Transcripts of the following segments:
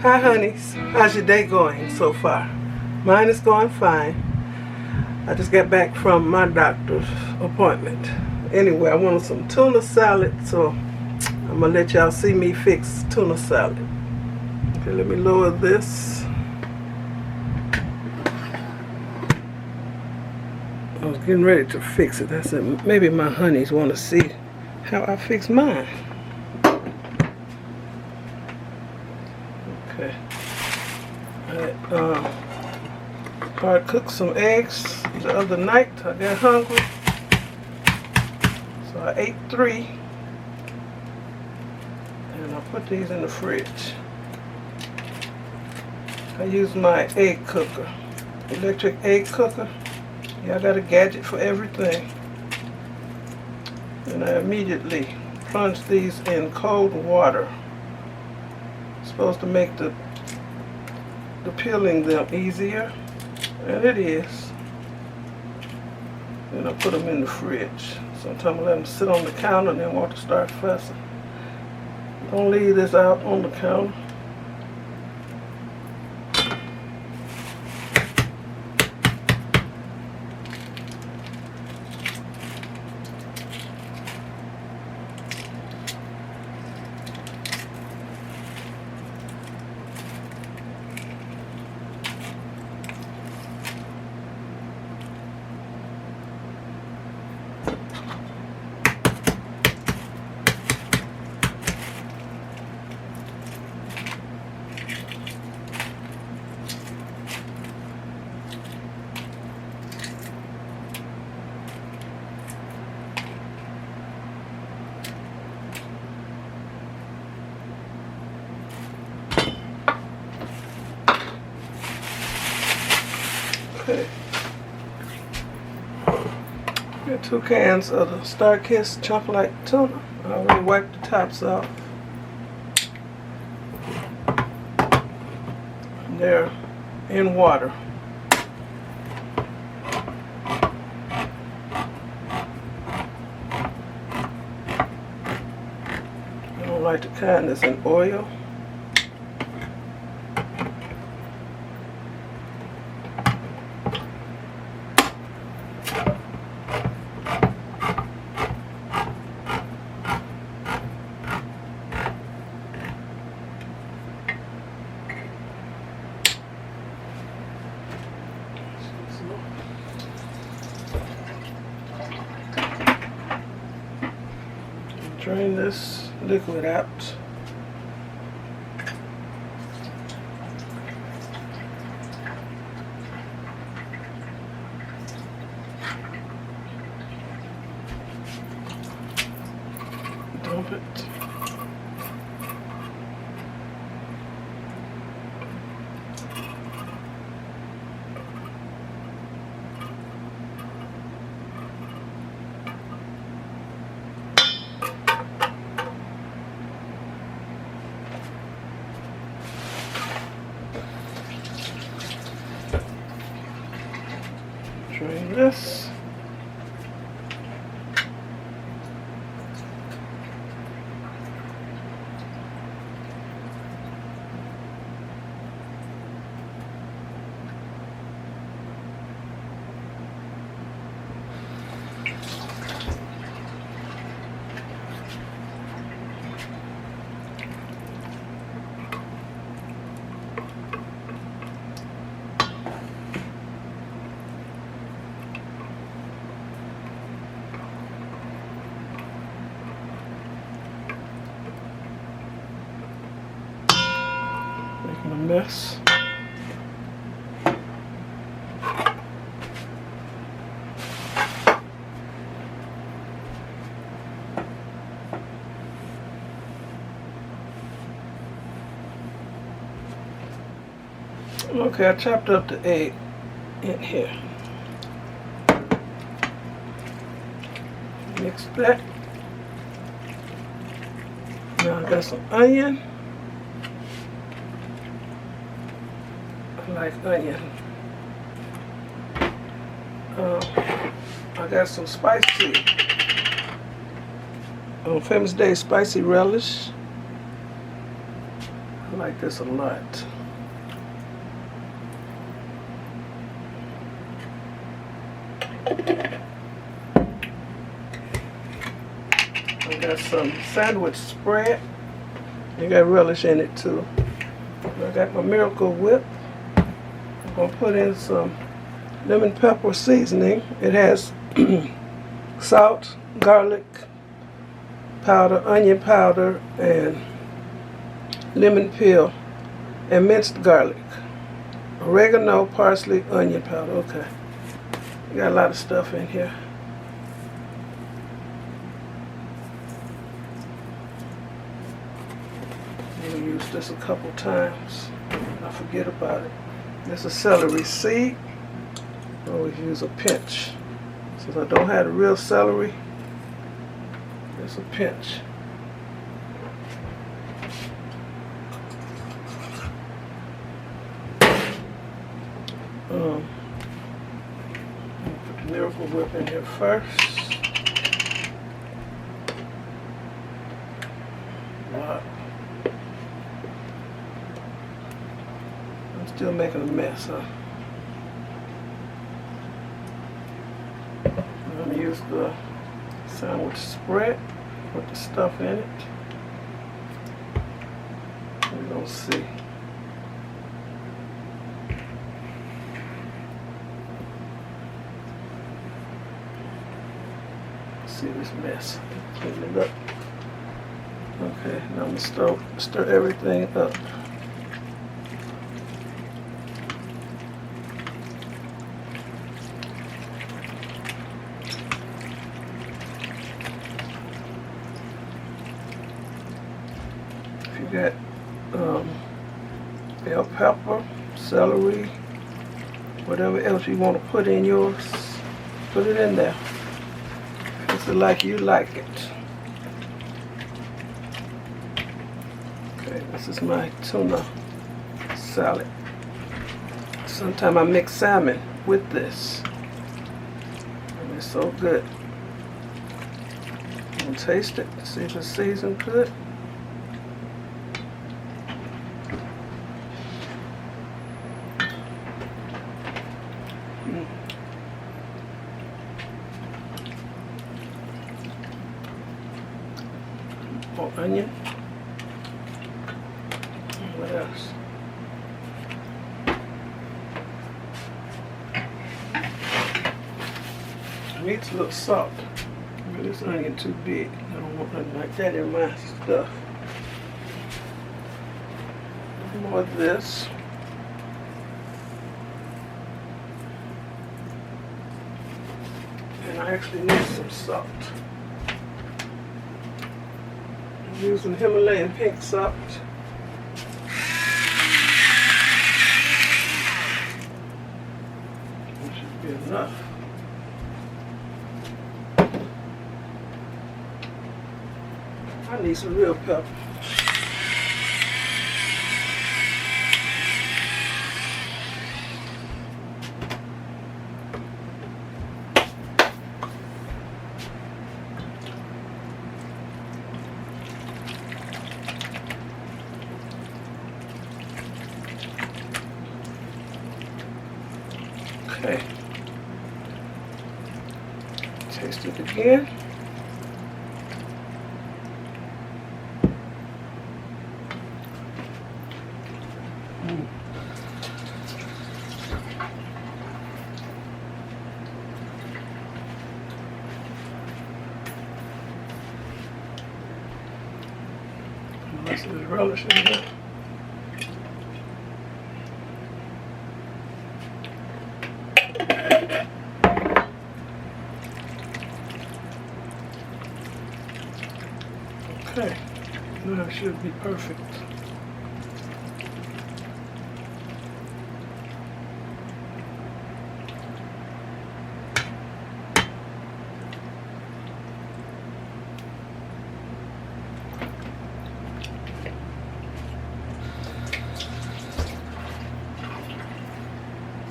Hi honeys, how's your day going so far? Mine is going fine. I just got back from my doctor's appointment. Anyway, I wanted some tuna salad, so I'm gonna let y'all see me fix tuna salad. Okay, let me lower this. I was getting ready to fix it. I said maybe my honeys want to see how I fix mine. Okay. I cooked some eggs the other night. I got hungry, so I ate 3, and I put these in the fridge. I use my egg cooker, electric egg cooker. Yeah, I got a gadget for everything. And I immediately plunge these in cold water. It's supposed to make the peeling them easier, and it is. Then I put them in the fridge. Sometimes I let them sit on the counter and then want to start fussing. Don't leave this out on the counter. Okay. Got 2 cans of the Star Kiss Chunk Like Tuna. I already wiped the tops off. And they're in water. I don't like the kind that's in oil. Drain this liquid out. Dump it. Drain this. Making a mess. Okay, I chopped up the egg in here. Mix that. Now I got some onion. I like onion. I got some spicy, on Famous Day, spicy relish. like this a lot. I got some sandwich spread. You got relish in it too. I got my Miracle Whip. I'm going to put in some lemon pepper seasoning. It has salt, garlic powder, onion powder, and lemon peel, and minced garlic. Oregano, parsley, onion powder. Okay. You got a lot of stuff in here. I'm going to use this a couple times. I forget about it. This is celery seed. I always use a pinch. Since I don't have the real celery, it's a pinch. I'll put the Miracle Whip in here first. Wow. I'm still making a mess, huh? I'm going to use the sandwich spread, put the stuff in it. We're going to see. See this mess. Clean it up. Okay, now I'm going to stir everything up. If you got bell pepper, celery, whatever else you want to put in yours, put it in there. It's like you like it. Okay, this is my tuna salad. Sometimes I mix salmon with this. And it's so good. I'm gonna taste it, see if it's seasoned good. More onion. What else? It needs a little salt. But this onion too big. I don't want nothing like that in my stuff. More of this. And I actually need some salt. I'm using Himalayan pink salt. That should be enough. I need some real pepper. Okay. Taste it again. This is relish in here. Okay, now it should be perfect.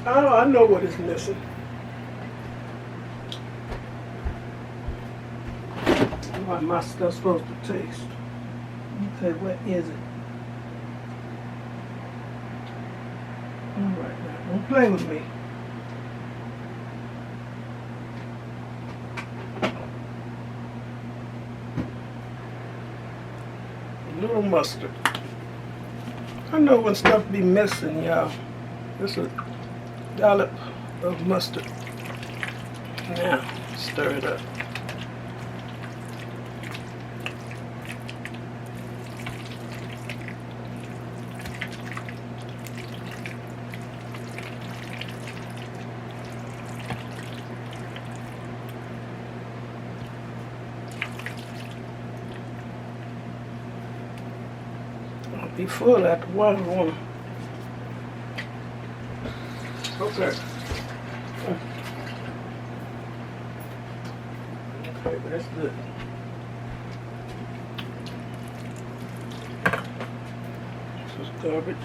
Oh, I know what is missing. What my stuff's supposed to taste. Okay, what is it? Alright, now don't play with me. A little mustard. I know when stuff be missing, y'all. Just a dollop of mustard. Now, stir it up. I'll be full after water one. Okay. Okay, that's good. This is garbage.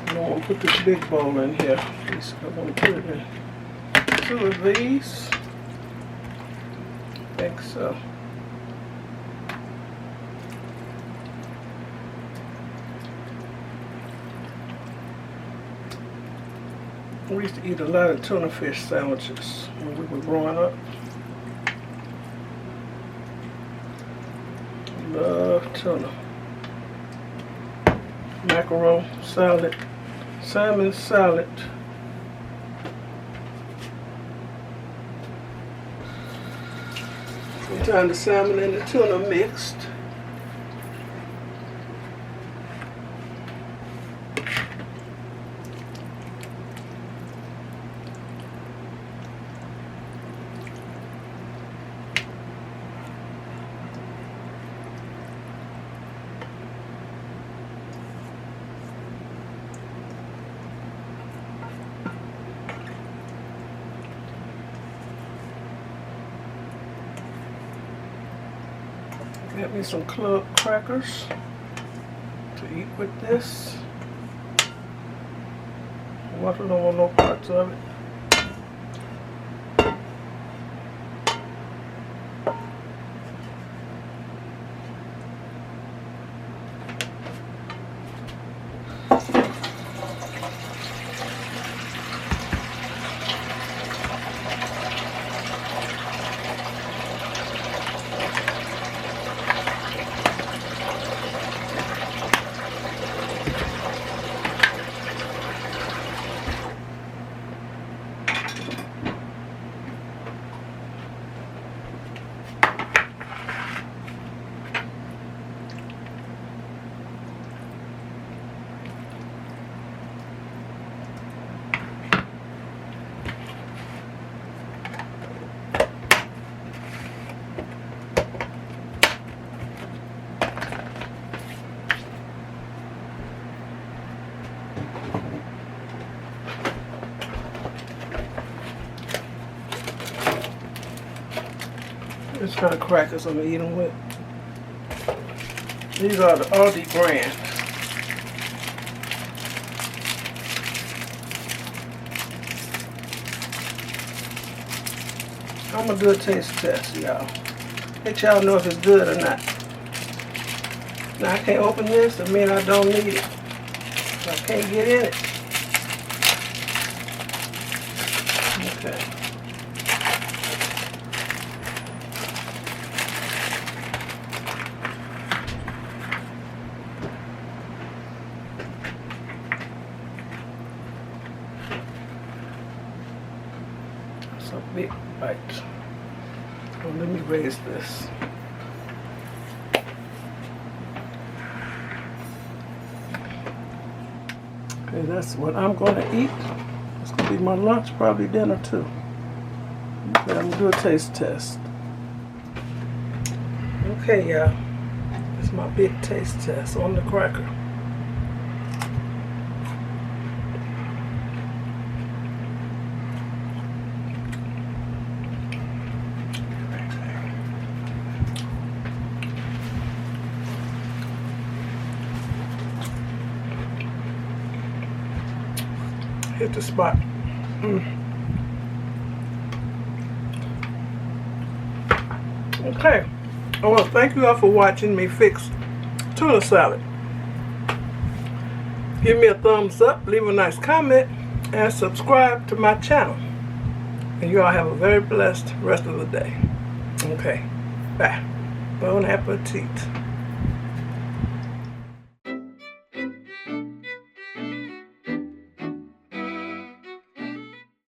I want to put this big bowl in here. I want to put it in 2 of these. I think so. We used to eat a lot of tuna fish sandwiches when we were growing up. Love tuna. Mackerel salad. Salmon salad. Sometimes the salmon and the tuna mixed. Get me some club crackers to eat with this. Water don't want no parts of it. This kind of crackers I'm eating with. These are the Aldi brand. I'm gonna do a taste test, y'all. Let y'all know if it's good or not. Now I can't open this, I mean I don't need it. I can't get in it. Okay. A big bite. So let me raise this. Okay, that's what I'm going to eat. It's gonna be my lunch, probably dinner too. Okay, I'm gonna do a taste test. Okay, y'all. It's my big taste test on the cracker. Hit the spot. Okay, I want to thank you all for watching me fix tuna salad. Give me a thumbs up, leave a nice comment, and subscribe to my channel. And you all have a very blessed rest of the day. Okay, bye. Bon appetit.